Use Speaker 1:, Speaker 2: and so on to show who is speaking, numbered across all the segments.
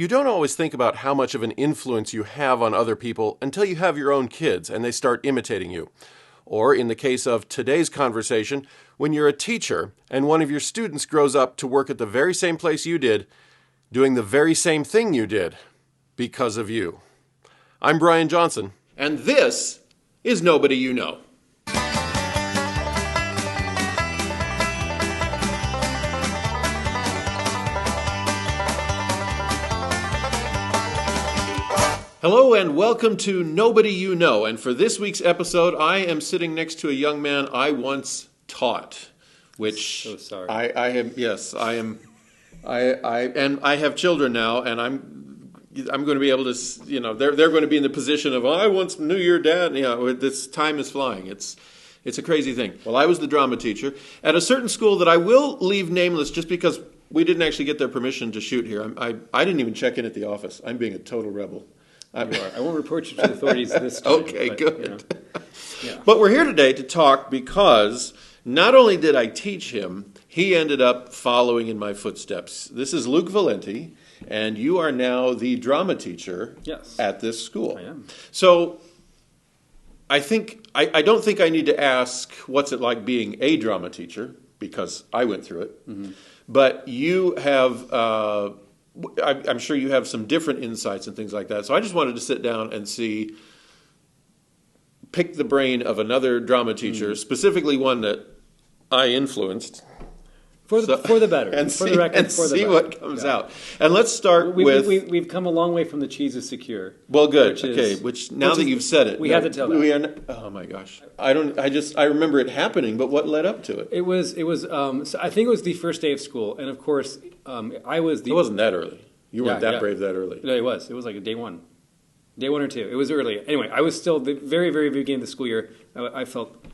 Speaker 1: You don't always think about how much of an influence you have on other people until you have your own kids and they start imitating you. Or in the case of today's conversation, when you're a teacher and one of your students grows up to work at the very same place you did, doing the very same thing you did because of you. I'm Brian Johnson, and this is Nobody You Know. Hello and welcome to Nobody You Know, and for this week's episode, I am sitting next to a young man I once taught, which
Speaker 2: so sorry.
Speaker 1: I am, and I have children now, and I'm going to be able to, they're going to be in the position of, I once knew your dad. This time is flying. It's a crazy thing. Well, I was the drama teacher at a certain school that I will leave nameless just because we didn't actually get their permission to shoot here. I didn't even check in at the office. I'm being a total rebel.
Speaker 2: I won't report you to the authorities this time.
Speaker 1: Okay, good. Yeah. But we're here today to talk because not only did I teach him, he ended up following in my footsteps. This is Luke Valenti, and you are now the drama teacher at this school.
Speaker 2: I am.
Speaker 1: So I don't think I need to ask what's it like being a drama teacher, because I went through it. Mm-hmm. But you have... I'm sure you have some different insights and things like that. So I just wanted to sit down and pick the brain of another drama teacher, specifically one that I influenced.
Speaker 2: For the better.
Speaker 1: And
Speaker 2: for
Speaker 1: see,
Speaker 2: the record,
Speaker 1: and
Speaker 2: for the
Speaker 1: see
Speaker 2: better.
Speaker 1: what comes out. And let's start with...
Speaker 2: We've come a long way from the cheese is secure.
Speaker 1: Well, good. Now that you've said it.
Speaker 2: We have to tell that.
Speaker 1: Oh, my gosh. I remember it happening, but what led up to it?
Speaker 2: It was. So I think it was the first day of school. And, of course, I was the...
Speaker 1: It wasn't that early. You weren't that brave that early.
Speaker 2: No, it was. It was like a day one. Day one or two. It was early. Anyway, I was still the very, very beginning of the school year. I felt...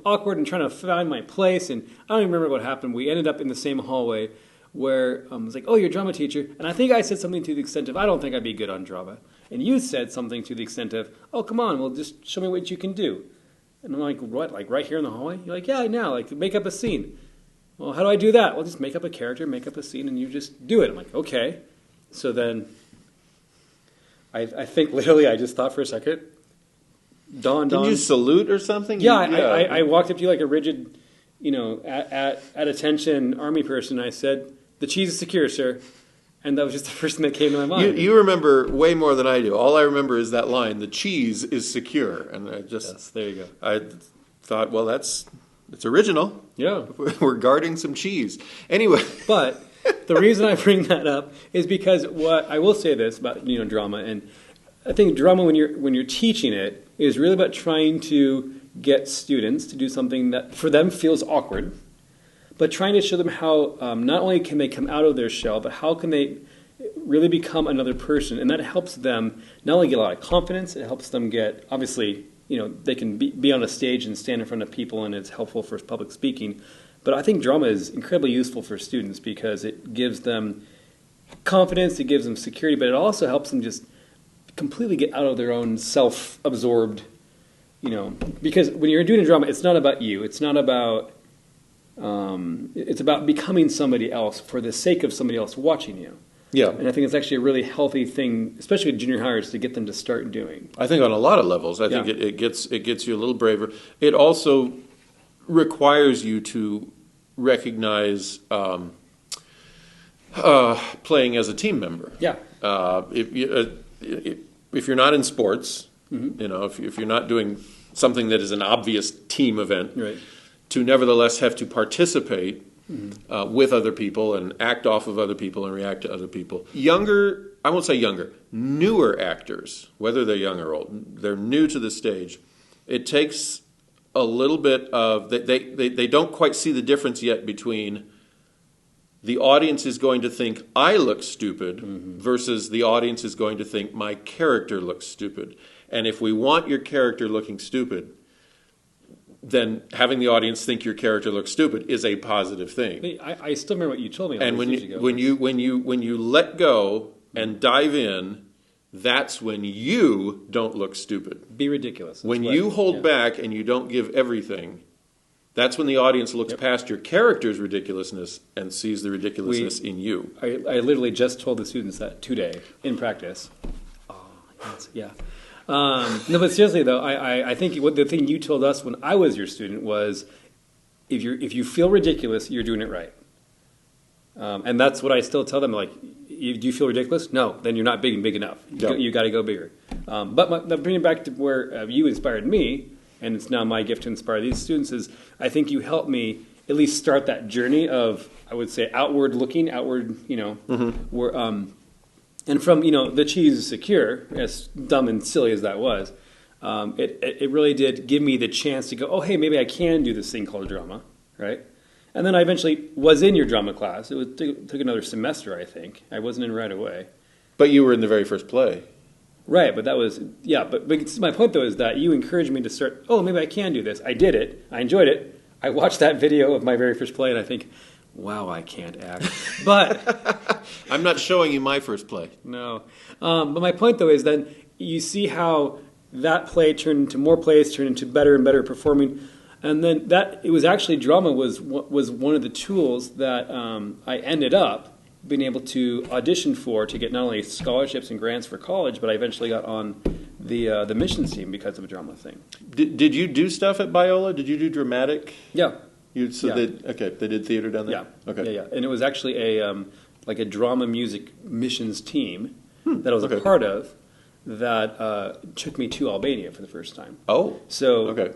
Speaker 2: awkward and trying to find my place, and I don't even remember what happened. We ended up in the same hallway where I was like, oh, you're a drama teacher. And I think I said something to the extent of, I don't think I'd be good on drama. And you said something to the extent of, oh, come on, well, just show me what you can do. And I'm like, what, like right here in the hallway? You're like, yeah, now, like make up a scene. Well, how do I do that? Well, just make up a character, make up a scene, and you just do it. I'm like, okay. So then I think literally I just thought for a second, Did
Speaker 1: you salute or something?
Speaker 2: Yeah, I walked up to you like a rigid, at attention army person. I said, "The cheese is secure, sir," and that was just the first thing that came to my mind.
Speaker 1: You remember way more than I do. All I remember is that line: "The cheese is secure," and
Speaker 2: there you go.
Speaker 1: I thought, well, it's original.
Speaker 2: Yeah,
Speaker 1: we're guarding some cheese anyway.
Speaker 2: But the reason I bring that up is because what I will say this about drama, and I think drama when you're teaching it is really about trying to get students to do something that for them feels awkward, but trying to show them how not only can they come out of their shell, but how can they really become another person, and that helps them not only get a lot of confidence, it helps them get, obviously, they can be on a stage and stand in front of people, and it's helpful for public speaking. But I think drama is incredibly useful for students because it gives them confidence, it gives them security, but it also helps them just completely get out of their own self-absorbed, because when you're doing a drama, it's not about you. It's not about, it's about becoming somebody else for the sake of somebody else watching you.
Speaker 1: Yeah.
Speaker 2: And I think it's actually a really healthy thing, especially with junior hires, to get them to start doing.
Speaker 1: I think on a lot of levels. I think it gets you a little braver. It also requires you to recognize playing as a team member.
Speaker 2: Yeah.
Speaker 1: If you're not in sports, if you're not doing something that is an obvious team event,
Speaker 2: right,
Speaker 1: to nevertheless have to participate with other people and act off of other people and react to other people. Newer actors, whether they're young or old, they're new to the stage. It takes a little bit of, they don't quite see the difference yet between the audience is going to think I look stupid versus the audience is going to think my character looks stupid. And if we want your character looking stupid, then having the audience think your character looks stupid is a positive thing.
Speaker 2: I still remember what you told me all
Speaker 1: and
Speaker 2: these years ago.
Speaker 1: when you let go and dive in, that's when you don't look stupid.
Speaker 2: Be ridiculous.
Speaker 1: When you hold back and you don't give everything, That's when the audience looks
Speaker 2: Yep.
Speaker 1: past your character's ridiculousness and sees the ridiculousness in you.
Speaker 2: I literally just told the students that today in practice. Oh, yes, yeah. No, but seriously though, I think the thing you told us when I was your student was, if you feel ridiculous, you're doing it right. And that's what I still tell them. Like, do you feel ridiculous? No, then you're not big enough. You got to go bigger. But bringing it back to where you inspired me, and it's now my gift to inspire these students, is I think you helped me at least start that journey of, I would say, outward looking, where, and from, the cheese is secure, as dumb and silly as that was, it really did give me the chance to go, oh, hey, maybe I can do this thing called drama, right? And then I eventually was in your drama class. It took another semester, I think. I wasn't in right away.
Speaker 1: But you were in the very first play.
Speaker 2: Right, but that was, yeah, but my point, though, is that you encouraged me to start, oh, maybe I can do this. I did it. I enjoyed it. I watched that video of my very first play, and I think, wow, I can't act. But
Speaker 1: I'm not showing you my first play.
Speaker 2: no. But my point, though, is then you see how that play turned into more plays, turned into better and better performing. And then it was actually drama was one of the tools that I ended up being able to audition for to get not only scholarships and grants for college, but I eventually got on the missions team because of a drama thing.
Speaker 1: Did you do stuff at Biola? Did you do dramatic?
Speaker 2: Yeah.
Speaker 1: They did theater down there?
Speaker 2: Yeah.
Speaker 1: Okay.
Speaker 2: Yeah. And it was actually a drama music missions team that I was a part of that took me to Albania for the first time.
Speaker 1: Oh.
Speaker 2: So
Speaker 1: okay.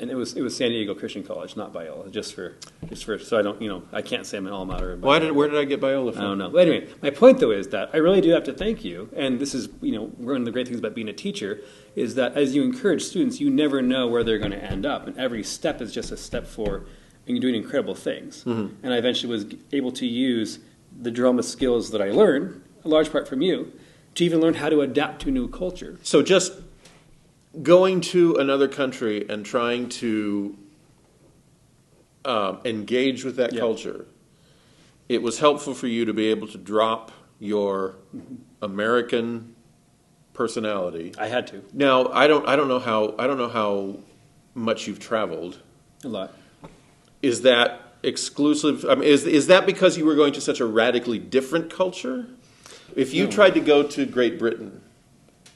Speaker 2: And it was San Diego Christian College, not Biola, just for so I don't I can't say I'm an alma mater.
Speaker 1: Where did I get Biola from?
Speaker 2: I don't know. But anyway, my point though is that I really do have to thank you, and this is one of the great things about being a teacher is that as you encourage students, you never know where they're going to end up, and every step is just a step forward, and you're doing incredible things. Mm-hmm. And I eventually was able to use the drama skills that I learned, a large part from you, to even learn how to adapt to a new culture.
Speaker 1: So just going to another country and trying to engage with that culture, it was helpful for you to be able to drop your American personality.
Speaker 2: I had to.
Speaker 1: Now I don't know how much you've traveled.
Speaker 2: A lot.
Speaker 1: Is that exclusive? I mean, is that because you were going to such a radically different culture? If you tried to go to Great Britain,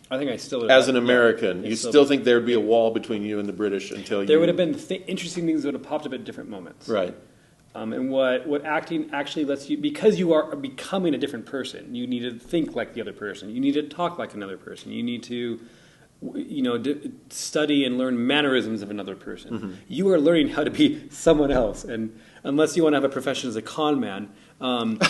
Speaker 2: I think I still would.
Speaker 1: As an American, you still think there would be a wall between you and the British until you...
Speaker 2: There would have been interesting things that would have popped up at different moments.
Speaker 1: Right.
Speaker 2: And what acting actually lets you... Because you are becoming a different person, you need to think like the other person. You need to talk like another person. You need to, study and learn mannerisms of another person. Mm-hmm. You are learning how to be someone else. And unless you want to have a profession as a con man... those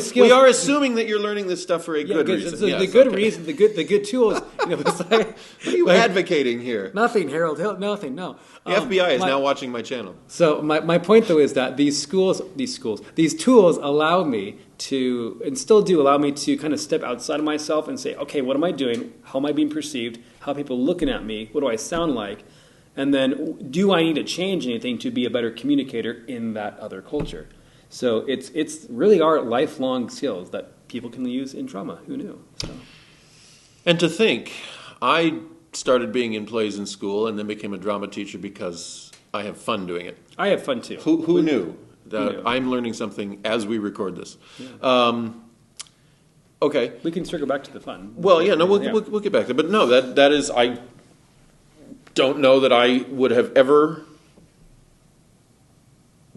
Speaker 2: skills.
Speaker 1: We are assuming that you're learning this stuff for a good reason.
Speaker 2: The good reason, the good tools. It's like,
Speaker 1: what are you advocating here?
Speaker 2: Nothing, Harold. Nothing. No.
Speaker 1: The FBI is now watching my channel.
Speaker 2: So my point though is that these tools allow me to, and still do allow me to kind of step outside of myself and say, okay, what am I doing? How am I being perceived? How are people looking at me? What do I sound like? And then, do I need to change anything to be a better communicator in that other culture? So it's really our lifelong skills that people can use in drama. Who knew? So.
Speaker 1: And to think, I started being in plays in school and then became a drama teacher because I have fun doing it.
Speaker 2: I have fun too.
Speaker 1: Who knew? I'm learning something as we record this. Yeah. Okay.
Speaker 2: We can circle back to the fun.
Speaker 1: Well, yeah, no, we'll get back there. But no, that is, I don't know that I would have ever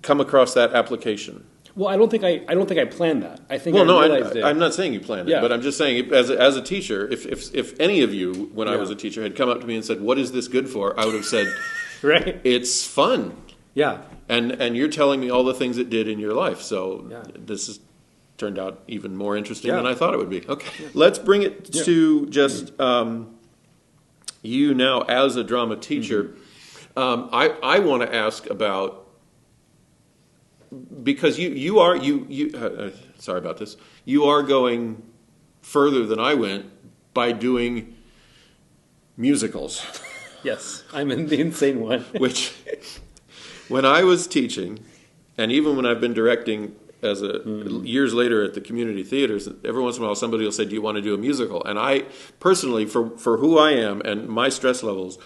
Speaker 1: come across that application.
Speaker 2: Well, I don't think I planned that. I think
Speaker 1: I'm not saying you planned it, but I'm just saying as a teacher, if any of you when I was a teacher had come up to me and said, "What is this good for?" I would have said,
Speaker 2: "Right,
Speaker 1: it's fun."
Speaker 2: Yeah,
Speaker 1: and you're telling me all the things it did in your life, so this has turned out even more interesting than I thought it would be. Okay, let's bring it to just you now as a drama teacher. Mm-hmm. I want to ask about. Because you are sorry about this. You are going further than I went by doing musicals.
Speaker 2: Yes, I'm in the insane one.
Speaker 1: Which, when I was teaching, and even when I've been directing years later at the community theaters, every once in a while somebody will say, "Do you want to do a musical?" And I personally, for who I am and my stress levels,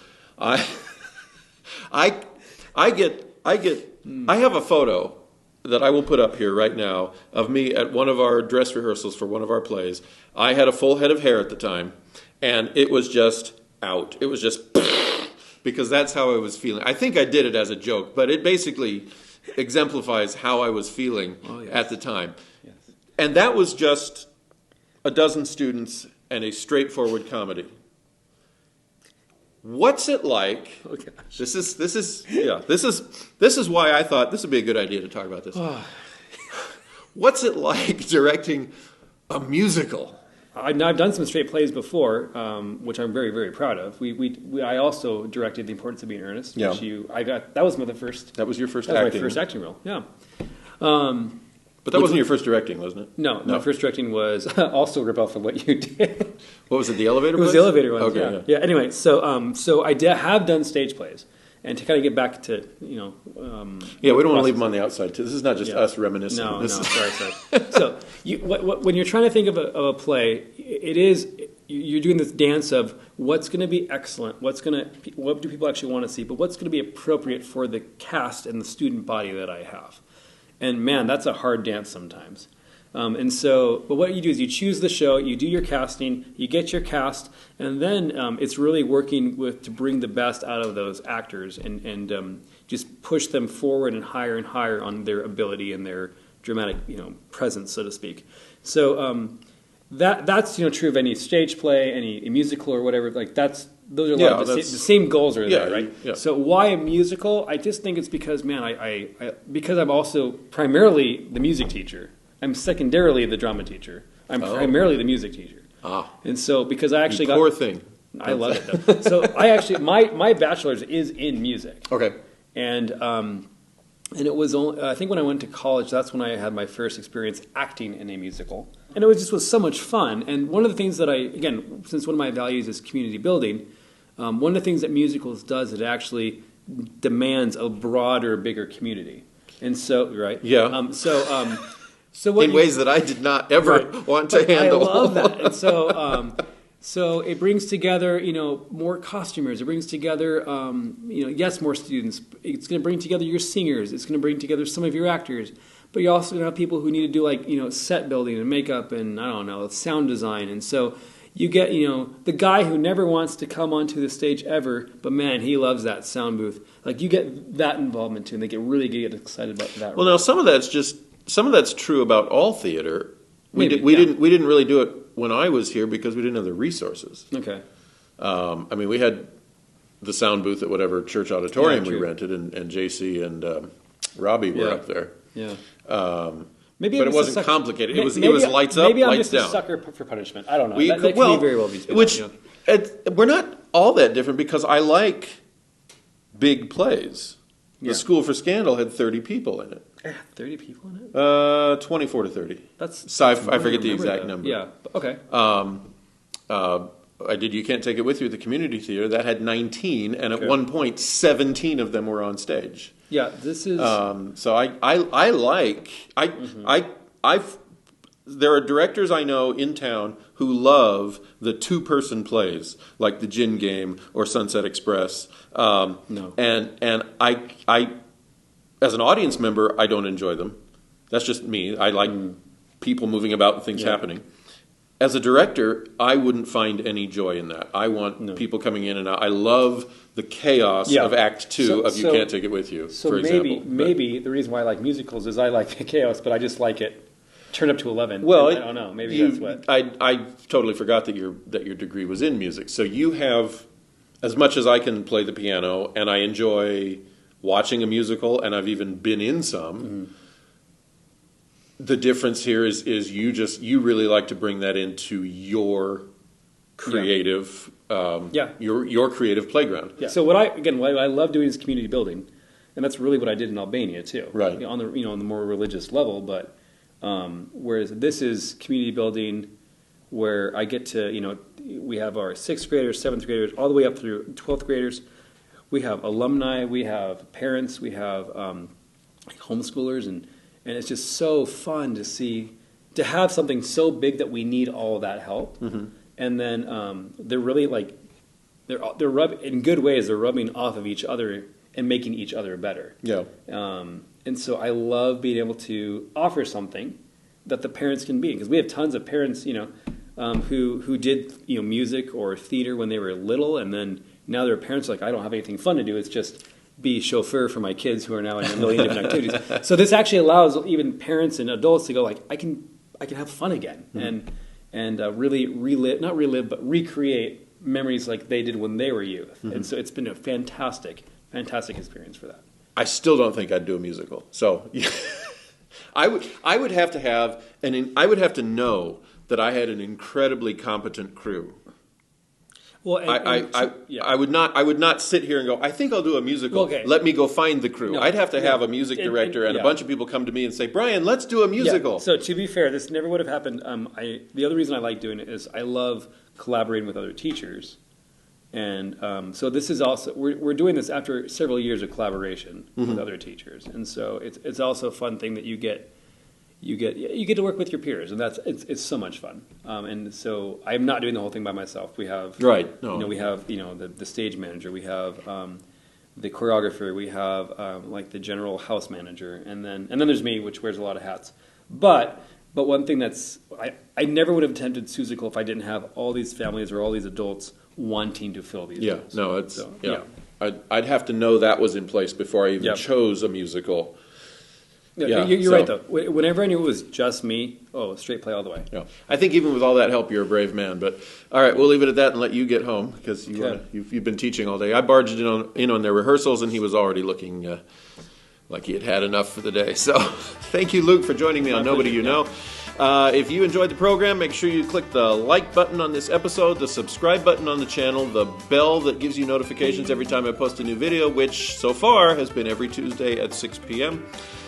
Speaker 1: I have a photo that I will put up here right now of me at one of our dress rehearsals for one of our plays. I had a full head of hair at the time, and it was just out. It was just because that's how I was feeling. I think I did it as a joke, but it basically exemplifies how I was feeling at the time.
Speaker 2: Yes.
Speaker 1: And that was just a dozen students and a straightforward comedy. What's it like?
Speaker 2: Oh gosh.
Speaker 1: This is why I thought this would be a good idea to talk about this. What's it like directing a musical?
Speaker 2: I've done some straight plays before, which I'm very, very proud of. I also directed The Importance of Being Earnest.
Speaker 1: Yeah.
Speaker 2: That was my first.
Speaker 1: That was your first
Speaker 2: That was
Speaker 1: acting.
Speaker 2: my first acting role. Yeah.
Speaker 1: But that wasn't your first directing, wasn't it?
Speaker 2: No, my first directing was also a ripoff of what you did.
Speaker 1: What was it? The elevator?
Speaker 2: It was the elevator one.
Speaker 1: Okay.
Speaker 2: Yeah. Anyway, so I have done stage plays, and to kind of get back to
Speaker 1: we don't want to leave them on the outside too. This is not just us reminiscing.
Speaker 2: No, sorry. So when you're trying to think of a play, it is you're doing this dance of what's going to be excellent, what do people actually want to see, but what's going to be appropriate for the cast and the student body that I have. And man, that's a hard dance sometimes. But what you do is you choose the show, you do your casting, you get your cast, and then it's really working to bring the best out of those actors and just push them forward and higher on their ability and their dramatic presence, so to speak. So that's true of any stage play, any musical or whatever. Like those are a lot of the same goals are there, right?
Speaker 1: Yeah.
Speaker 2: So why a musical? I just think it's because because I'm also primarily the music teacher. I'm secondarily the drama teacher. I'm primarily the music teacher. And so because I actually
Speaker 1: Poor thing.
Speaker 2: I love it though. So I actually my bachelor's is in music.
Speaker 1: Okay.
Speaker 2: And it was only, I think when I went to college, that's when I had my first experience acting in a musical. And it was so much fun. And one of the things that since one of my values is community building, one of the things that musicals does, it actually demands a broader, bigger community. And so, right?
Speaker 1: Yeah.
Speaker 2: So what
Speaker 1: in ways that I did not ever want to handle.
Speaker 2: I love that. And so it brings together, more costumers. It brings together, yes, more students. It's going to bring together your singers. It's going to bring together some of your actors. But you're also going to have people who need to do set building and makeup and, I don't know, sound design. And so you get, the guy who never wants to come onto the stage ever, but man, he loves that sound booth. Like you get that involvement too, and they get excited about that.
Speaker 1: Well, now some of that's true about all theater. We didn't really do it when I was here because we didn't have the resources.
Speaker 2: Okay.
Speaker 1: We had the sound booth at whatever church auditorium we rented, and JC and Robbie were up there.
Speaker 2: Yeah.
Speaker 1: Maybe but it wasn't complicated. It was lights up,
Speaker 2: maybe I'm
Speaker 1: lights
Speaker 2: just
Speaker 1: down.
Speaker 2: A sucker for punishment. I don't know. That could very well be spin
Speaker 1: we're not all that different because I like big plays. The School for Scandal had 30 people in it.
Speaker 2: 30 people in it?
Speaker 1: 24 to 30.
Speaker 2: I
Speaker 1: forget the exact number.
Speaker 2: Yeah. Okay.
Speaker 1: I did You Can't Take It With You at the community theater. That had 19, and at one point, 17 of them were on stage.
Speaker 2: Yeah, this is.
Speaker 1: There are directors I know in town who love the two-person plays, like The Gin Game or Sunset Express.
Speaker 2: No.
Speaker 1: And I, as an audience member, I don't enjoy them. That's just me. I like people moving about and things happening. As a director, I wouldn't find any joy in that. I want people coming in and out. I love the chaos of Act 2 of You Can't Take It With You, for example.
Speaker 2: Maybe the reason why I like musicals is I like the chaos, but I just like it turned up to 11.
Speaker 1: Well,
Speaker 2: I don't know. Maybe that's what...
Speaker 1: I totally forgot that your degree was in music. So you have, as much as I can play the piano, and I enjoy watching a musical, and I've even been in some... Mm-hmm. The difference here is you really like to bring that into your creative your creative playground.
Speaker 2: Yeah. So what I love doing is community building, and that's really what I did in Albania too.
Speaker 1: Right.
Speaker 2: On the more religious level, but whereas this is community building, where I get to we have our 6th graders, 7th graders, all the way up through 12th graders. We have alumni, we have parents, we have homeschoolers and it's just so fun to have something so big that we need all of that help. Mm-hmm. And then they're really in good ways. They're rubbing off of each other and making each other better.
Speaker 1: Yeah.
Speaker 2: And so I love being able to offer something that the parents can be, because we have tons of parents, who did music or theater when they were little, and then now their parents are like, I don't have anything fun to do. It's just be chauffeur for my kids who are now in a million different activities. So this actually allows even parents and adults to go like, I can have fun again, and really recreate memories like they did when they were youth. And so it's been a fantastic experience for that.
Speaker 1: I still don't think I'd do a musical. So I would have to know that I had an incredibly competent crew.
Speaker 2: Well,
Speaker 1: I would not sit here and go, I think I'll do a musical.
Speaker 2: Okay.
Speaker 1: Let me go find the crew.
Speaker 2: No,
Speaker 1: I'd have to have a music director and a bunch of people come to me and say, Brian, let's do a musical.
Speaker 2: Yeah. So to be fair, this never would have happened. The other reason I like doing it is I love collaborating with other teachers. And so this is also, we're doing this after several years of collaboration with other teachers. And so it's also a fun thing that you get to work with your peers, and it's so much fun. And so I'm not doing the whole thing by myself. We have we have the stage manager, we have the choreographer, we have like the general house manager, and then there's me, which wears a lot of hats. But one thing that's I never would have attempted Seussical if I didn't have all these families or all these adults wanting to fill these roles.
Speaker 1: I'd have to know that was in place before I even chose a musical.
Speaker 2: You're right, though. Whenever I knew it was just me, straight play all the way.
Speaker 1: Yeah. I think even with all that help, you're a brave man. But all right, we'll leave it at that and let you get home, because you've been teaching all day. I barged in on their rehearsals, and he was already looking like he had enough for the day. So thank you, Luke, for joining me on Nobody You Know. If you enjoyed the program, make sure you click the like button on this episode, the subscribe button on the channel, the bell that gives you notifications every time I post a new video, which so far has been every Tuesday at 6 p.m.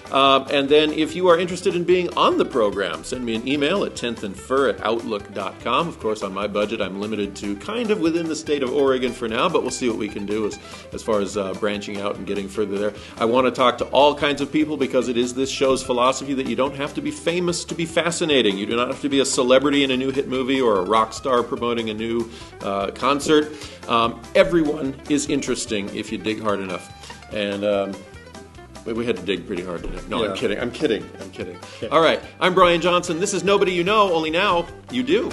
Speaker 1: And then if you are interested in being on the program, send me an email at 10thandfur@outlook.com. Of course, on my budget, I'm limited to kind of within the state of Oregon for now, but we'll see what we can do as far as branching out and getting further there. I want to talk to all kinds of people, because it is this show's philosophy that you don't have to be famous to be fascinating. You do not have to be a celebrity in a new hit movie or a rock star promoting a new concert. Everyone is interesting if you dig hard enough. And we had to dig pretty hard today. No, yeah. I'm kidding. Okay. All right, I'm Brian Johnson. This is Nobody You Know, only now you do.